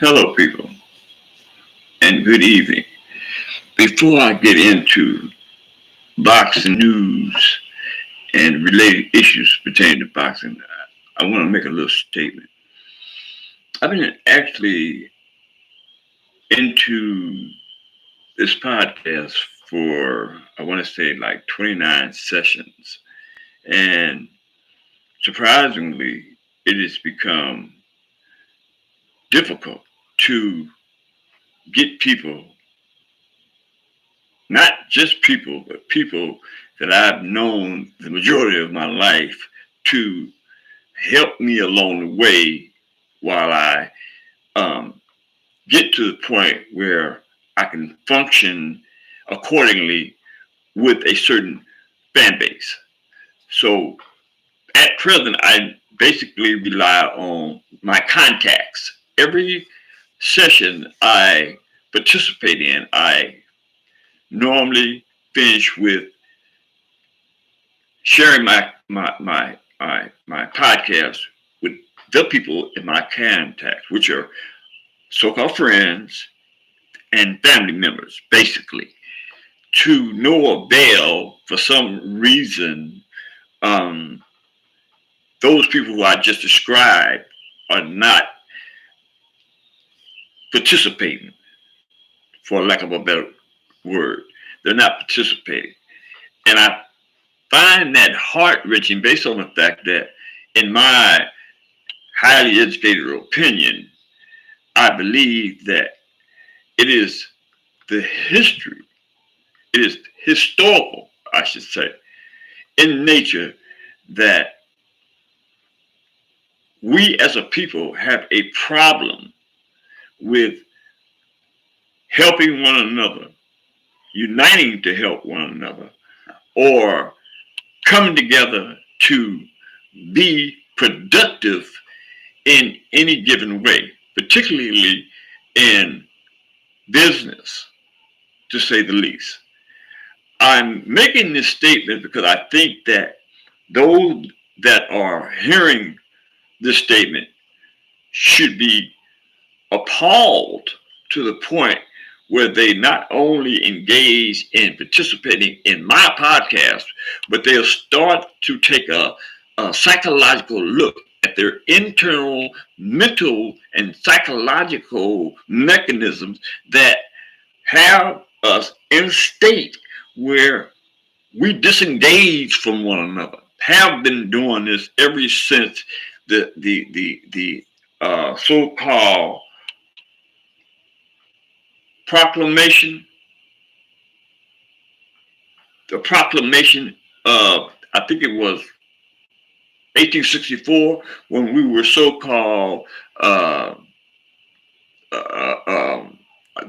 Hello, people, and good evening. Before I get into boxing news and related issues pertaining to boxing, I want to make a little statement. I've been actually into this podcast for, I want to say, like 29 sessions. And surprisingly, it has become difficult to get people, not just people, but people that I've known the majority of my life to help me along the way while I um, get to the point where I can function accordingly with a certain fan base. So at present, I basically rely on my contacts. Every session I participate in, I normally finish with sharing my podcast with the people in my contacts, which are so-called friends and family members, basically. To no avail, for some reason, um, those people who I just described are not participating, for lack of a better word. They're not participating. And I find that heart-wrenching based on the fact that, in my highly educated opinion, I believe that it is the history, it is historical, I should say, in nature that we as a people have a problem with helping one another, uniting to help one another, or coming together to be productive in any given way, particularly in business, to say the least. I'm making this statement because I think that those that are hearing this statement should be appalled to the point where they not only engage in participating in my podcast, but they'll start to take a psychological look at their internal mental and psychological mechanisms that have us in a state where we disengage from one another. Have been doing this ever since the so-called proclamation, the proclamation of, I think it was 1864, when we were so-called uh, um,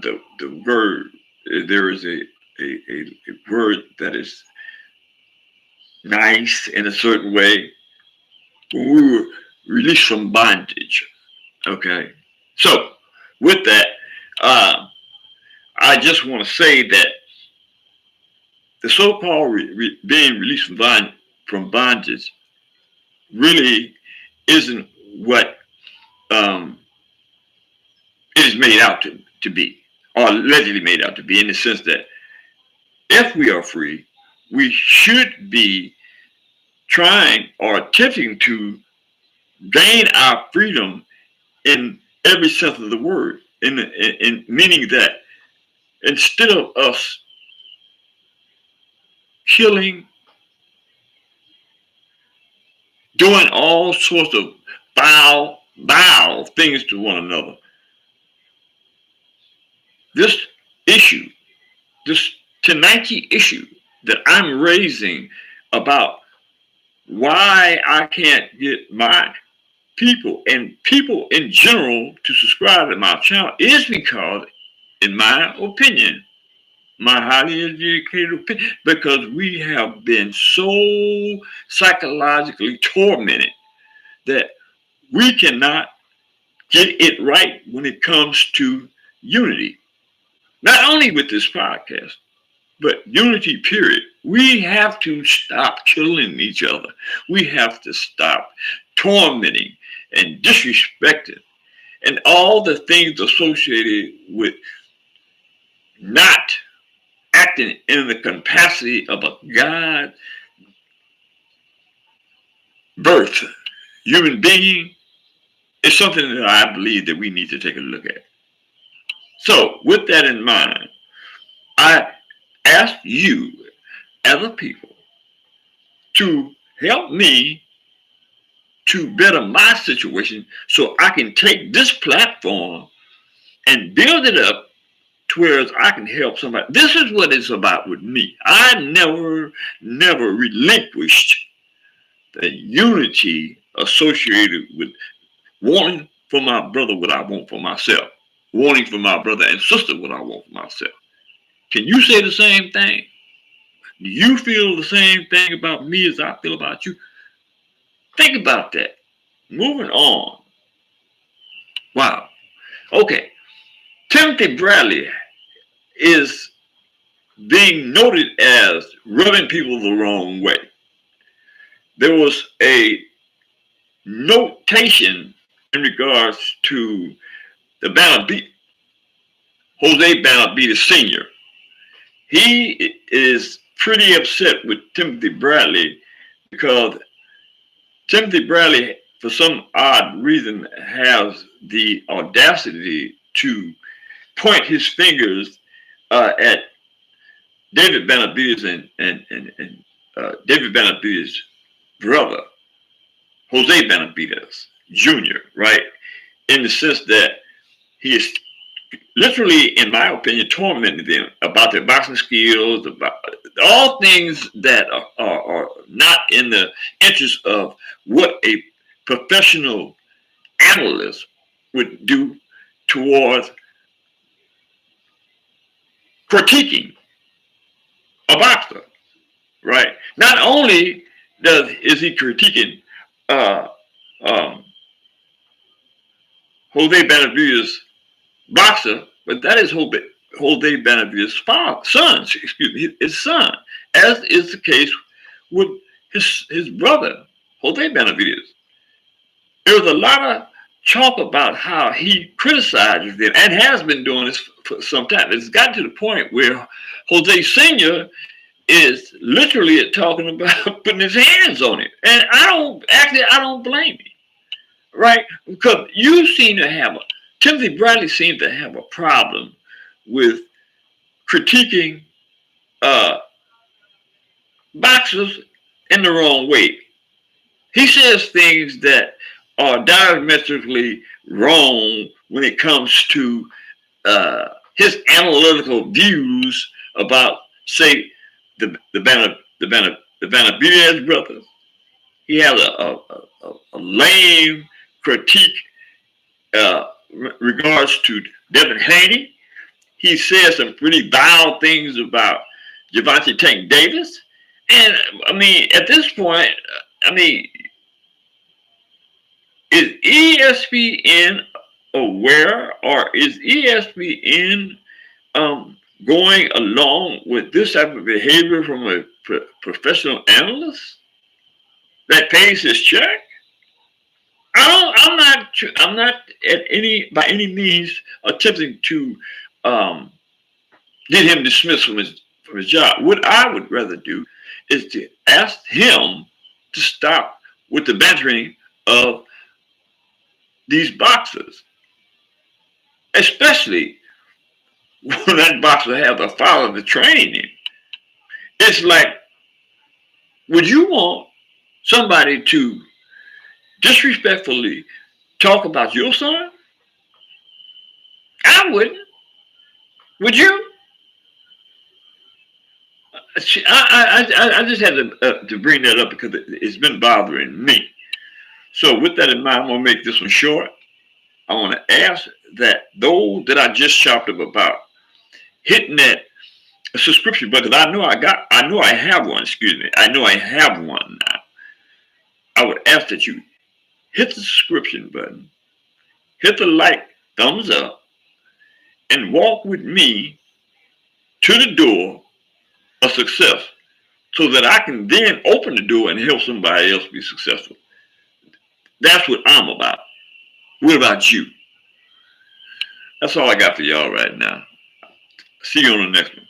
the word, there is a word that is nice in a certain way, when we were released from bondage. Okay, so with that, I just want to say that the so-called being released from bondage really isn't what it is made out to be, or allegedly made out to be, in the sense that if we are free, we should be trying or attempting to gain our freedom in every sense of the word, in meaning that instead of us killing, doing all sorts of vile things to one another, this issue, this Tanaki issue that I'm raising about why I can't get my people and people in general to subscribe to my channel is because, in my opinion, my highly educated opinion, because we have been so psychologically tormented that we cannot get it right when it comes to unity. Not only with this podcast, but unity, period. We have to stop killing each other. We have to stop tormenting and disrespecting and all the things associated with not acting in the capacity of a God birth human being is something that I believe that we need to take a look at. So with that in mind, I ask you as a people to help me to better my situation so I can take this platform and build it up to where I can help somebody. This is what it's about with me. I never relinquished the unity associated with wanting for my brother what I want for myself, wanting for my brother and sister what I want for myself. Can you say the same thing? Do you feel the same thing about me as I feel about you? Think about that. Moving on. Wow. Okay. Timothy Bradley is being noted as rubbing people the wrong way. There was a notation in regards to the Jose Benavides Sr. He is pretty upset with Timothy Bradley because Timothy Bradley, for some odd reason, has the audacity to point his fingers at David Benavides and David Benavides' brother, Jose Benavides Jr., right? In the sense that he is literally, in my opinion, tormenting them about their boxing skills, about all things that are not in the interest of what a professional analyst would do towards critiquing a boxer, right? Not only is he critiquing uh, um, Jose Benavides boxer, but that is Jose Benavides' son, excuse me, his son, as is the case with his brother, Jose Benavides. There was a lot of talk about how he criticizes them and has been doing this for some time. It's gotten to the point where Jose Sr. is literally talking about putting his hands on it. And I don't blame him, right? Because Timothy Bradley seems to have a problem with critiquing boxers in the wrong way. He says things that are diametrically wrong when it comes to his analytical views about, say, the Benavides brothers. He has a lame critique regards to Devin Haney. He says some pretty vile things about Gervonta Tank Davis. And I mean, at this point, I mean, is ESPN aware, or is ESPN going along with this type of behavior from a professional analyst that pays his check? I'm not by any means attempting to get him dismissed from his job. What I would rather do is to ask him to stop with the bantering of these boxers, especially when that boxer has a father to train him. It's like, would you want somebody to disrespectfully talk about your son? I wouldn't. Would you? I just had to bring that up because it's been bothering me. So with that in mind, I'm gonna make this one short. I want to ask that those that I just chopped up about hitting that subscription button. I know I have one. Excuse me. I know I have one now. I would ask that you hit the subscription button, hit the like, thumbs up, and walk with me to the door of success so that I can then open the door and help somebody else be successful. That's what I'm about. What about you? That's all I got for y'all right now. See you on the next one.